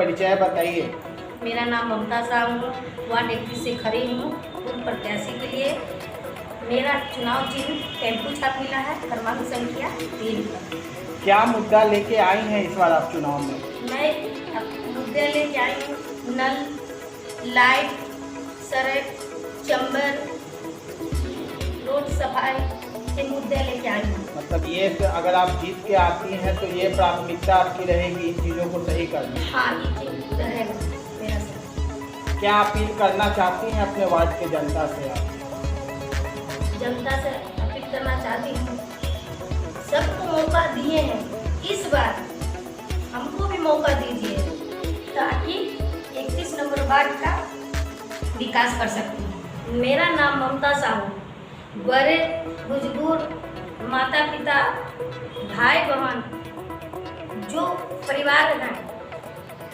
परिचय बताइए। मेरा नाम ममता शाह हूँ, वार्ड 31 से खड़ी हूँ पूर्व प्रत्याशी के लिए। मेरा चुनाव चिन्ह टेम्पू छाप मिला है, क्रमांक संख्या 3 पर। क्या मुद्दा लेके आई हैं इस बार आप चुनाव में? मैं मुद्दे लेके आई हूँ, नल, लाइट, सड़क, चंबर, रोड सफाई के मुद्दे लेके आई हूँ। मतलब ये अगर आप जीत के आती हैं तो ये प्राथमिकता आपकी रहेगी इन चीज़ों को सही करना। हाँ, ये चीज रहेगा मेरा सर। क्या अपील करना चाहती हैं अपने वार्ड के जनता से आप? जनता से अपील करना चाहती हूँ, सबको मौका दिए हैं, इस बार हमको भी मौका दीजिए ताकि 31 नंबर वार्ड का विकास कर सकूँ। मेरा नाम ममता साहू, बड़े बुजुर्ग, माता पिता, भाई बहन जो परिवार हैं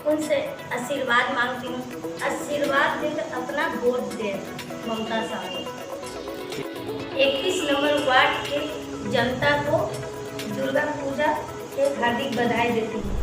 उनसे आशीर्वाद मांगती हूँ। आशीर्वाद देकर अपना वोट दें ममता साहू। 31 नंबर वार्ड के जनता को दुर्गा पूजा के हार्दिक बधाई देती हूँ।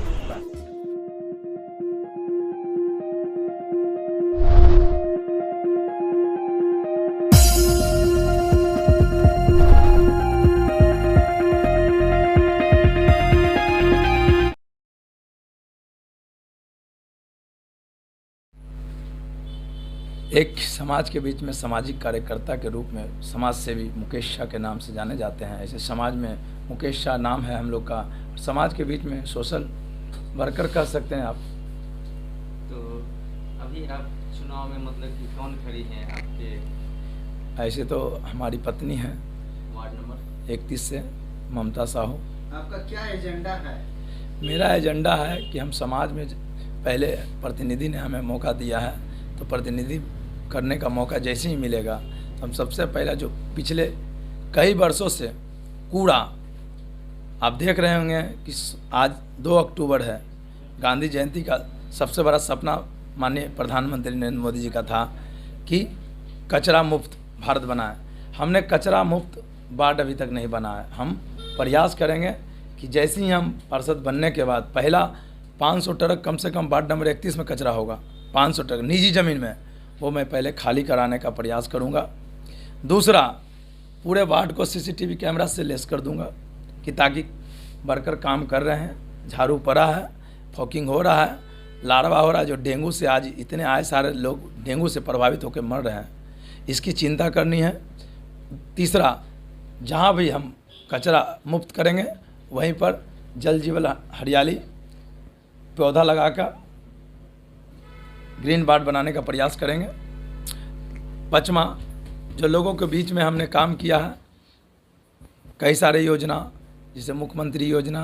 एक समाज के बीच में सामाजिक कार्यकर्ता के रूप में समाज सेवी मुकेश शाह के नाम से जाने जाते हैं। ऐसे समाज में मुकेश शाह नाम है हम लोग का। समाज के बीच में सोशल वर्कर कह सकते हैं आप। तो अभी आप चुनाव में मतलब कि कौन खड़ी हैं आपके? ऐसे तो हमारी पत्नी है वार्ड नंबर 31 से, ममता साहू। आपका क्या एजेंडा है? मेरा एजेंडा है कि हम समाज में पहले प्रतिनिधि ने हमें मौका दिया है तो प्रतिनिधि करने का मौका जैसे ही मिलेगा तो हम सबसे पहला जो पिछले कई वर्षों से कूड़ा, आप देख रहे होंगे कि आज 2 अक्टूबर है, गांधी जयंती का सबसे बड़ा सपना माननीय प्रधानमंत्री नरेंद्र मोदी जी का था कि कचरा मुक्त भारत बनाए। हमने कचरा मुक्त वार्ड अभी तक नहीं बनाया। हम प्रयास करेंगे कि जैसे ही हम पार्षद बनने के बाद पहला 500 ट्रक कम से कम वार्ड नंबर 31 में कचरा होगा, 500 ट्रक निजी ज़मीन में, वो मैं पहले खाली कराने का प्रयास करूंगा। दूसरा, पूरे वार्ड को सीसीटीवी कैमरा से लेस कर दूंगा कि ताकि वर्कर काम कर रहे हैं, झाड़ू पड़ा है, फॉकिंग हो रहा है, लार्वा हो रहा है, जो डेंगू से आज इतने आए सारे लोग डेंगू से प्रभावित होकर मर रहे हैं, इसकी चिंता करनी है। तीसरा, जहाँ भी हम कचरा मुक्त करेंगे वहीं पर जल जीवन हरियाली पौधा लगाकर ग्रीन वार्ड बनाने का प्रयास करेंगे। पाँचवा, जो लोगों के बीच में हमने काम किया है, कई सारे योजना जैसे मुख्यमंत्री योजना,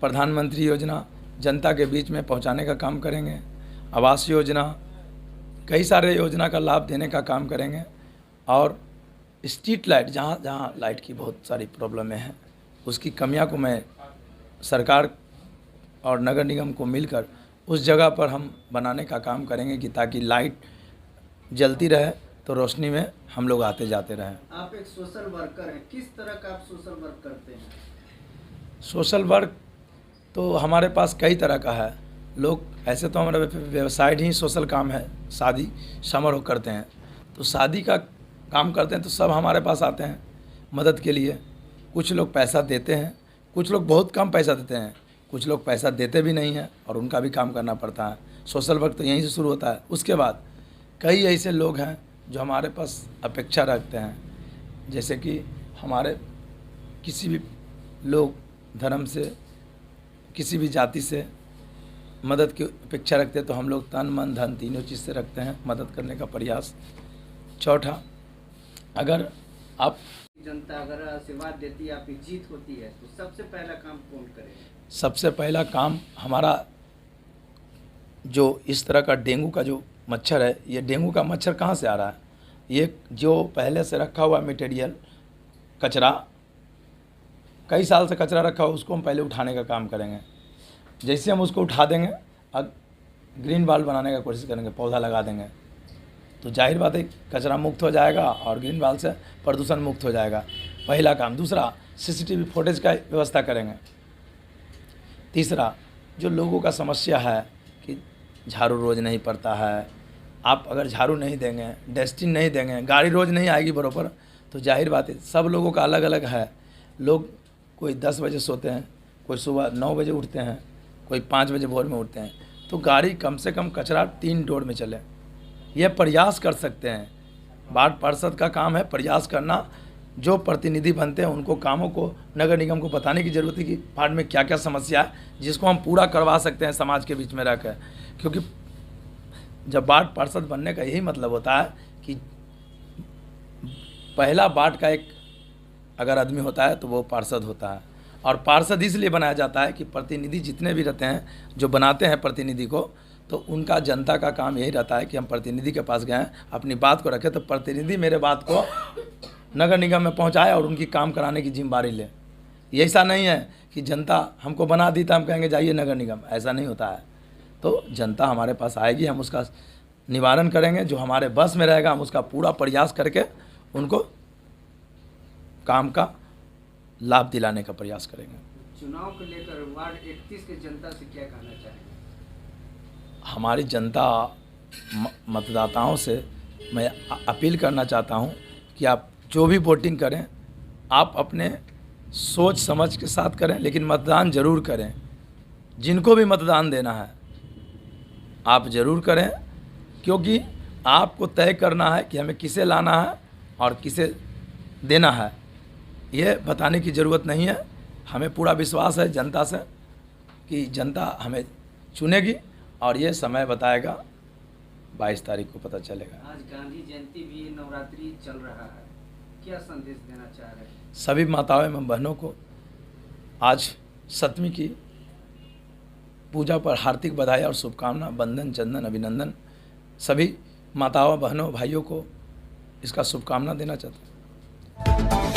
प्रधानमंत्री योजना जनता के बीच में पहुंचाने का काम करेंगे। आवास योजना, कई सारे योजना का लाभ देने का काम करेंगे। और स्ट्रीट लाइट, जहाँ जहाँ लाइट की बहुत सारी प्रॉब्लमें हैं, उसकी कमियां को मैं सरकार और नगर निगम को मिलकर उस जगह पर हम बनाने का काम करेंगे कि ताकि लाइट जलती रहे तो रोशनी में हम लोग आते जाते रहें। आप एक सोशल वर्कर हैं, किस तरह का आप सोशल वर्क करते हैं? सोशल वर्क तो हमारे पास कई तरह का है। लोग ऐसे तो हमारा व्यवसाय ही सोशल काम है, शादी समारोह करते हैं, तो शादी का काम करते हैं तो सब हमारे पास आते हैं मदद के लिए। कुछ लोग पैसा देते हैं, कुछ लोग बहुत कम पैसा देते हैं, कुछ लोग पैसा देते भी नहीं हैं और उनका भी काम करना पड़ता है। सोशल वर्क तो यहीं से शुरू होता है। उसके बाद कई ऐसे लोग हैं जो हमारे पास अपेक्षा रखते हैं, जैसे कि हमारे किसी भी लोग धर्म से, किसी भी जाति से मदद की अपेक्षा रखते हैं तो हम लोग तन मन धन तीनों चीज़ से रखते हैं मदद करने का प्रयास। चौथा, अगर आप जनता अगर आशीर्वाद देती है, आपकी जीत होती है, तो सबसे पहला काम कौन करेगा? सबसे पहला काम हमारा जो इस तरह का डेंगू का जो मच्छर है, ये डेंगू का मच्छर कहाँ से आ रहा है? ये जो पहले से रखा हुआ मटेरियल कचरा, कई साल से कचरा रखा हुआ, उसको हम पहले उठाने का काम करेंगे। जैसे हम उसको उठा देंगे, अब ग्रीन वाल बनाने का कोशिश करेंगे, पौधा लगा देंगे, तो जाहिर बात है कचरा मुक्त हो जाएगा और ग्रीन वाल से प्रदूषण मुक्त हो जाएगा, पहला काम। दूसरा, सीसीटीवी फुटेज का व्यवस्था करेंगे। तीसरा, जो लोगों का समस्या है कि झाड़ू रोज़ नहीं पड़ता है। आप अगर झाड़ू नहीं देंगे, डस्टिंग नहीं देंगे, गाड़ी रोज़ नहीं आएगी बराबर, तो जाहिर बात है सब लोगों का अलग अलग है। लोग कोई 10 बजे सोते हैं, कोई सुबह 9 बजे उठते हैं, कोई 5 बजे भोर में उठते हैं। तो गाड़ी कम से कम कचरा 3 डोर में चले, ये प्रयास कर सकते हैं। वार्ड पार्षद का काम है प्रयास करना। जो प्रतिनिधि बनते हैं उनको कामों को नगर निगम को बताने की ज़रूरत है कि वार्ड में क्या क्या समस्या है, जिसको हम पूरा करवा सकते हैं समाज के बीच में रहकर। क्योंकि जब वार्ड पार्षद बनने का यही मतलब होता है कि पहला वार्ड का एक अगर आदमी होता है तो वो पार्षद होता है। और पार्षद इसलिए बनाया जाता है कि प्रतिनिधि जितने भी रहते हैं, जो बनाते हैं प्रतिनिधि को, तो उनका जनता का काम यही रहता है कि हम प्रतिनिधि के पास गए, अपनी बात को रखें, तो प्रतिनिधि मेरे बात को नगर निगम में पहुंचाए और उनकी काम कराने की जिम्मेदारी ले। ये ऐसा नहीं है कि जनता हमको बना दी तो हम कहेंगे जाइए नगर निगम, ऐसा नहीं होता है। तो जनता हमारे पास आएगी, हम उसका निवारण करेंगे, जो हमारे बस में रहेगा हम उसका पूरा प्रयास करके उनको काम का लाभ दिलाने का प्रयास करेंगे। चुनाव को लेकर वार्ड 31 के जनता से क्या कहना चाहेंगे? हमारी जनता मतदाताओं से मैं अपील करना चाहता हूं कि आप जो भी वोटिंग करें, आप अपने सोच समझ के साथ करें, लेकिन मतदान ज़रूर करें। जिनको भी मतदान देना है आप ज़रूर करें, क्योंकि आपको तय करना है कि हमें किसे लाना है और किसे देना है। ये बताने की ज़रूरत नहीं है। हमें पूरा विश्वास है जनता से कि जनता हमें चुनेगी और ये समय बताएगा, 22 तारीख को पता चलेगा। आज गांधी जयंती भी, नवरात्रि चल रहा है, क्या संदेश देना चाह रहे हैं? सभी माताओं एवं बहनों को आज 7वीं की पूजा पर हार्दिक बधाई और शुभकामना, वंदन, चंदन, अभिनंदन। सभी माताओं, बहनों, भाइयों को इसका शुभकामना देना चाहता हूँ।